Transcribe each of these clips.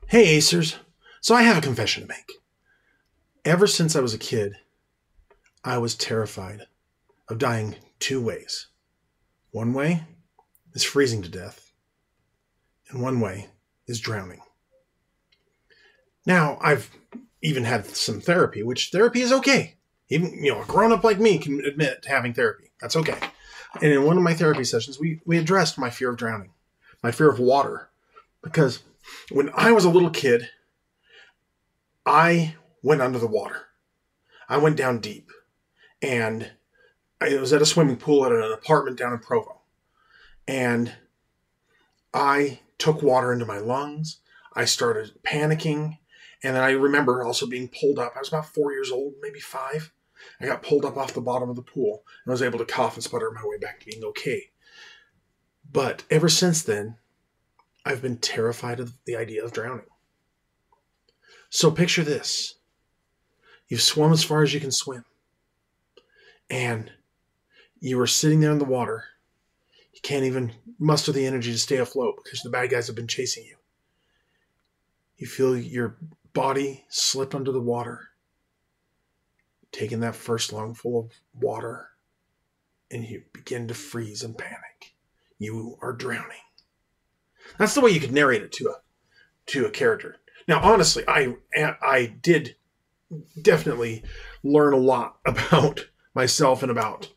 Hey, Acers. So I have a confession to make. Ever since I was a kid, I was terrified of dying two ways. One way is freezing to death, and one way is drowning. Now, I've even had some therapy, which therapy is okay. Even, a grown-up like me can admit to having therapy. That's okay. And in one of my therapy sessions, we addressed my fear of drowning, my fear of water. Because when I was a little kid, I went under the water. I went down deep. And I was at a swimming pool at an apartment down in Provo. And I took water into my lungs. I started panicking. And then I remember also being pulled up. I was about 4 years old, maybe 5. I got pulled up off the bottom of the pool and was able to cough and sputter my way back to being okay. But ever since then, I've been terrified of the idea of drowning. So picture this. You've swum as far as you can swim. And you are sitting there in the water. You can't even muster the energy to stay afloat because the bad guys have been chasing you. You feel your body slip under the water, taking that first lungful of water, and you begin to freeze and panic. You are drowning. That's the way you could narrate it to a character. Now, honestly, I did definitely learn a lot about myself and about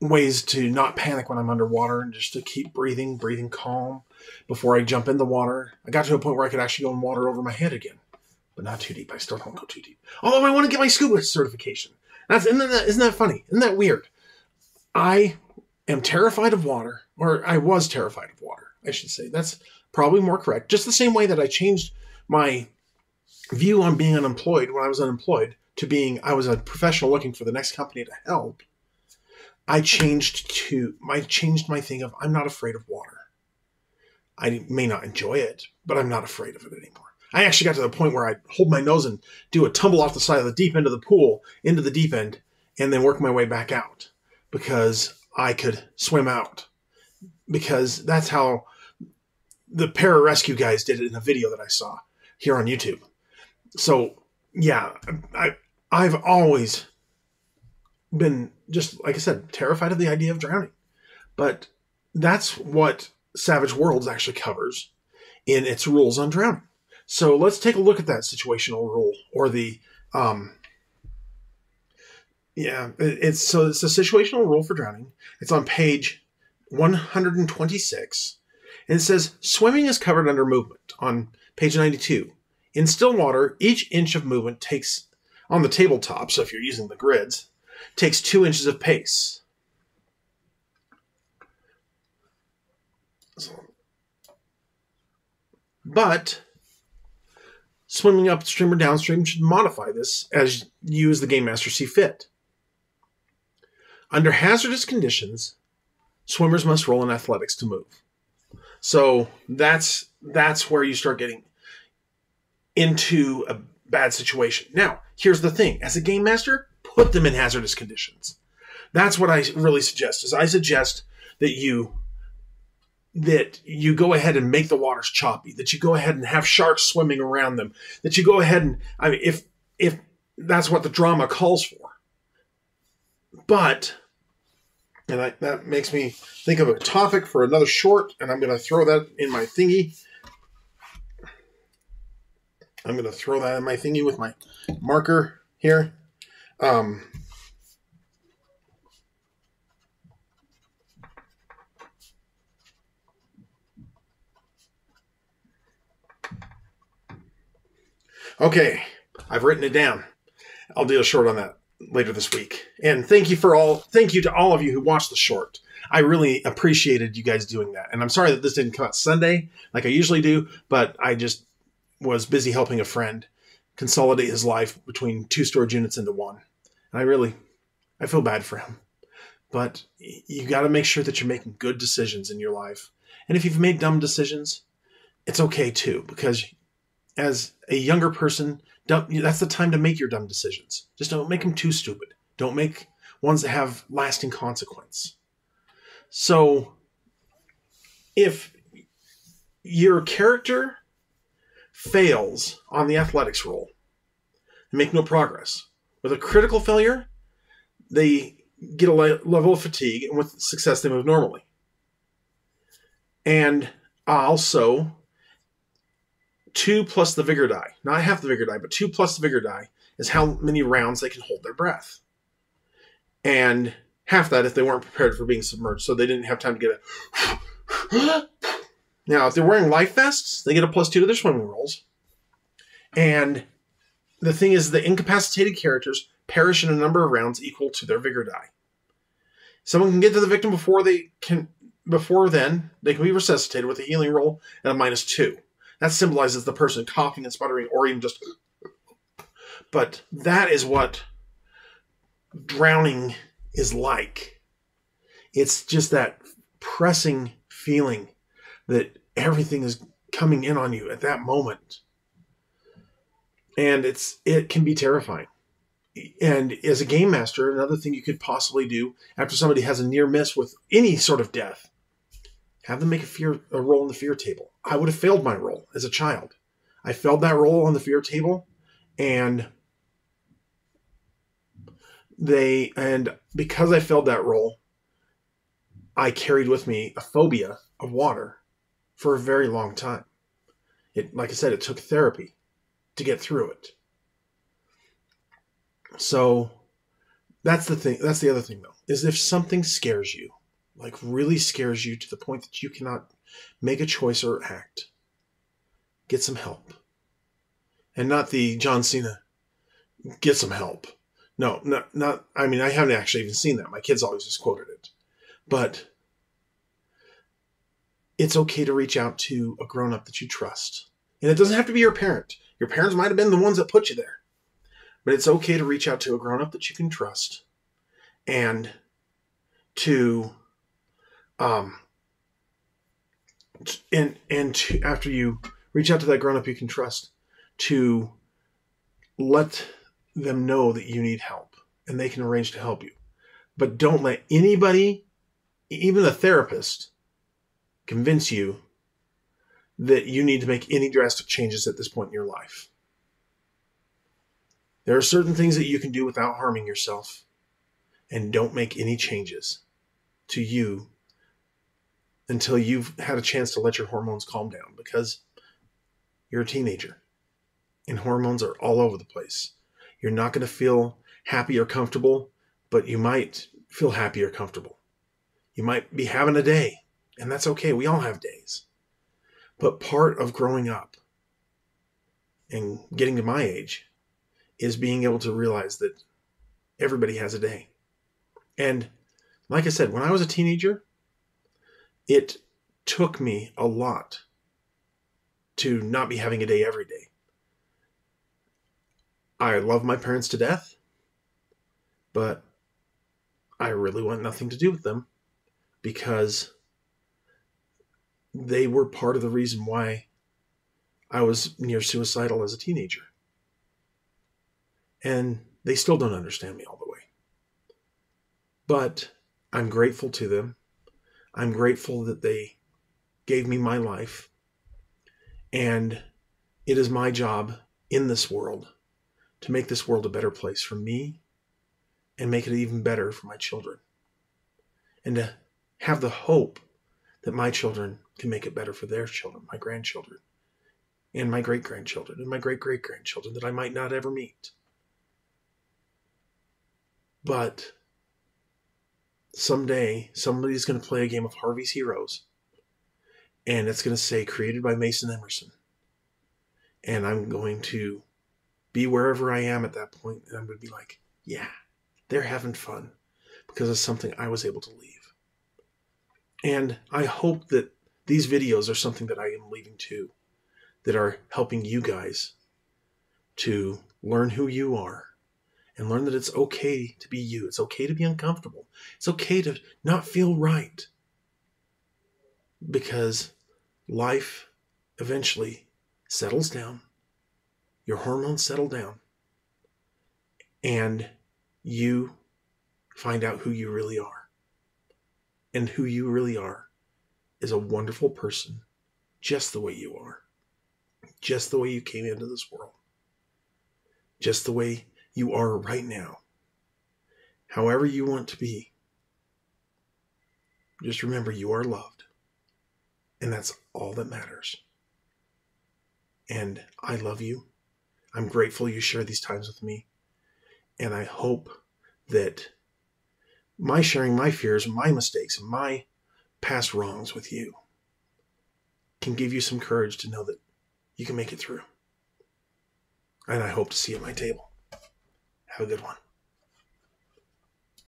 ways to not panic when I'm underwater and just to keep breathing calm before I jump in the water. I got to a point where I could actually go in water over my head again, but not too deep. I still don't go too deep. Although I want to get my scuba certification. Isn't that funny? Isn't that weird? I am terrified of water, or I was terrified of water, I should say. That's probably more correct. Just the same way that I changed my view on being unemployed when I was unemployed to being I was a professional looking for the next company to help. I changed my thing of I'm not afraid of water. I may not enjoy it, but I'm not afraid of it anymore. I actually got to the point where I'd hold my nose and do a tumble off the side of the deep end of the pool into the deep end and then work my way back out because I could swim out. Because that's how the pararescue guys did it in a video that I saw here on YouTube. So, yeah, I've always been, just like I said, terrified of the idea of drowning. But that's what Savage Worlds actually covers in its rules on drowning. So let's take a look at that situational rule, or the it's a situational rule for drowning. It's on page 126, and it says swimming is covered under movement on page 92. In still water, each inch of movement takes on the tabletop. So if you're using the grids, takes 2 inches of pace. But swimming upstream or downstream should modify this as you as the game master see fit. Under hazardous conditions, swimmers must roll in athletics to move. So that's where you start getting into a bad situation. Now, here's the thing. As a game master, put them in hazardous conditions. That's what I really suggest. Is I suggest that you go ahead and make the waters choppy, that you go ahead and have sharks swimming around them, that you go ahead and, if that's what the drama calls for. But, and that makes me think of a topic for another short, and I'm going to throw that in my thingy. I'm going to throw that in my thingy with my marker here. Okay, I've written it down. I'll do a short on that later this week. And thank you to all of you who watched the short. I really appreciated you guys doing that. And I'm sorry that this didn't come out Sunday like I usually do, but I just was busy helping a friend consolidate his life between 2 storage units into one. And I feel bad for him. But you got to make sure that you're making good decisions in your life. And if you've made dumb decisions, it's okay too, because as a younger person, that's the time to make your dumb decisions. Just don't make them too stupid. Don't make ones that have lasting consequence. So if your character fails on the athletics roll and make no progress. With a critical failure, they get a level of fatigue, and with success, they move normally. And also, 2 plus the vigor die, not half the vigor die, but 2 plus the vigor die is how many rounds they can hold their breath. And half that if they weren't prepared for being submerged, so they didn't have time to get a... Now, if they're wearing life vests, they get a +2 to their swimming rolls. And the thing is, the incapacitated characters perish in a number of rounds equal to their vigor die. Someone can get to the victim before then, they can be resuscitated with a healing roll at a -2. That symbolizes the person coughing and sputtering, or even just... But that is what drowning is like. It's just that pressing feeling that everything is coming in on you at that moment. And it can be terrifying. And as a game master, another thing you could possibly do after somebody has a near miss with any sort of death, have them make a roll on the fear table. I would have failed my roll as a child. I failed that roll on the fear table, and because I failed that roll, I carried with me a phobia of water for a very long time. Like I said, it took therapy to get through it. So that's the thing. That's the other thing, though, is if something scares you, like really scares you to the point that you cannot make a choice or act, get some help. And not the John Cena, get some help. No, not, I mean, I haven't actually even seen that. My kids always just quoted it. But it's okay to reach out to a grown-up that you trust. And it doesn't have to be your parent. Your parents might have been the ones that put you there. But it's okay to reach out to a grown-up that you can trust. And to after you reach out to that grown-up you can trust, to let them know that you need help and they can arrange to help you. But don't let anybody, even a therapist, convince you that you need to make any drastic changes at this point in your life. There are certain things that you can do without harming yourself, and don't make any changes to you until you've had a chance to let your hormones calm down, because you're a teenager and hormones are all over the place. You're not going to feel happy or comfortable, but you might feel happy or comfortable. You might be having a day, and that's okay. We all have days. But part of growing up and getting to my age is being able to realize that everybody has a day. And like I said, when I was a teenager, it took me a lot to not be having a day every day. I love my parents to death, but I really want nothing to do with them because they were part of the reason why I was near suicidal as a teenager. And they still don't understand me all the way. But I'm grateful to them. I'm grateful that they gave me my life. And it is my job in this world to make this world a better place for me and make it even better for my children. And to have the hope that my children can make it better for their children, my grandchildren, and my great-grandchildren, and my great-great-grandchildren that I might not ever meet. But someday, somebody's going to play a game of Harvey's Heroes, and it's going to say, created by Mason Emerson. And I'm going to be wherever I am at that point, and I'm going to be like, yeah, they're having fun because of something I was able to leave. And I hope that these videos are something that I am leaving too, that are helping you guys to learn who you are and learn that it's okay to be you. It's okay to be uncomfortable. It's okay to not feel right, because life eventually settles down. Your hormones settle down, and you find out who you really are. And who you really are is a wonderful person, just the way you are. just the way you came into this world, just the way you are right now, however you want to be. Just remember you are loved, and that's all that matters. And I love you. I'm grateful you share these times with me. And I hope that my sharing my fears, my mistakes, and my past wrongs with you can give you some courage to know that you can make it through. And I hope to see you at my table. Have a good one.